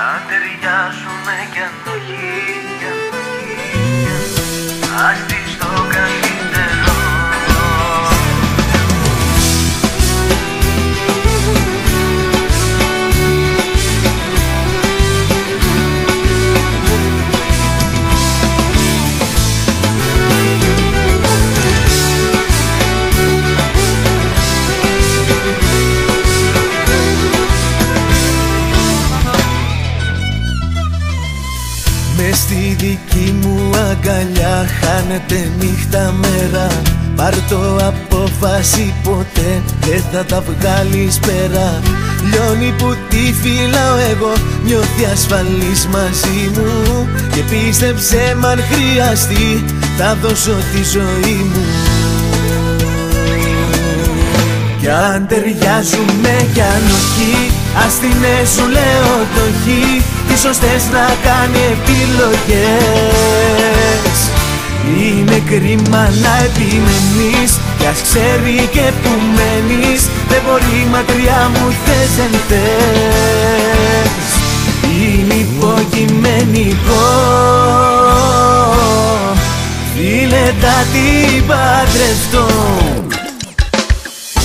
αν ταιριάζουμε κι αν το χει, ας δεις το καλύτερο. Μες στη δική μου αγκαλιά χάνεται νύχτα μέρα. Πάρ' το απόφαση, ποτέ δεν θα τα βγάλεις πέρα. Λιώνει που τη φυλάω εγώ, νιώθει ασφαλής μαζί μου. Και πίστεψε μ' αν χρειαστεί, θα δώσω τη ζωή μου. Κι αν ταιριάζουμε κι αν όχι, ας την σου λέω το χει. Τι σωστές να κάνει επιλογές. Είναι κρίμα να επιμένεις, κι ας ξέρει και που μένεις. Δεν μπορεί μακριά μου, θες δεν θες. Είναι υποκειμενικό, φίλε, τα τι παντρευτώ.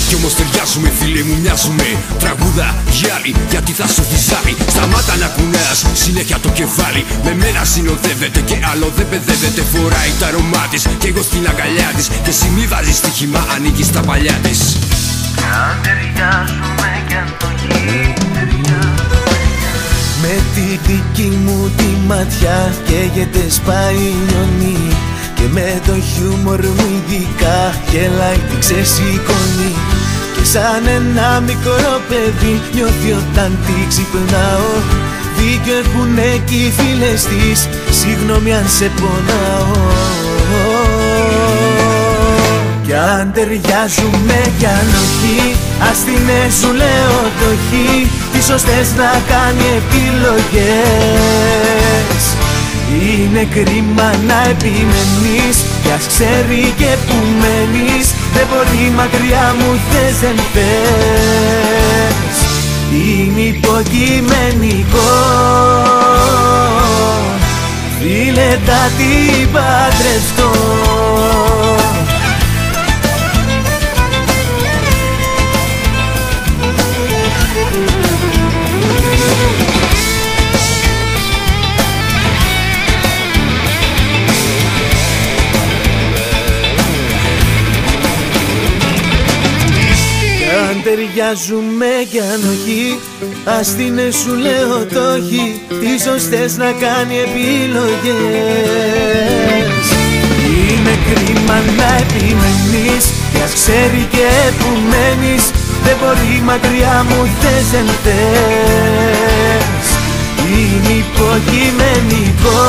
Κι όμως ταιριάζουμε, φίλε μου, μοιάζουμε. Τραγούδα γυάλι, γιατί θα σου φυσάει. Σταμάτα να κουνάς συνέχεια το κεφάλι. Με μένα συνοδεύεται και άλλο δεν παιδεύεται. Φοράει τα αρώμα της κι εγώ στην αγκαλιά της. Και εσύ μη βάζεις στοίχημα, ανήκει στα παλιά της. Αν ταιριάζουμε κι αν το χει, με τη δική μου τη ματιά καίγεται, σπάει, λιώνει. Και με το χιούμορ μου ειδικά γελάει, την ξεσηκώνει. Και σαν ένα μικρό παιδί νιώθει όταν τη ξυπνάω. Δίκιο έχουνε κι οι φίλες της, συγγνώμη αν σε πονάω. Κι αν ταιριάζουμε κι αν όχι, ας την σου λέω το χει. Τι σωστές να κάνει επιλογές. Είναι κρίμα να επιμένεις, κι ας ξέρει και που μένεις. Δεν μπορεί μακριά μου, θες δεν θες. Είναι υποκειμενικό, φίλε, τα τι παντρευτώ. Αν ταιριάζουμε κι αν όχι, ας την σου λέω το χει. Τι σωστές να κάνει επιλογές. Είναι κρίμα να επιμένεις, κι ας ξέρει και που μένεις. Δεν μπορεί μακριά μου, θες δεν θες. Είναι υποκειμενικό.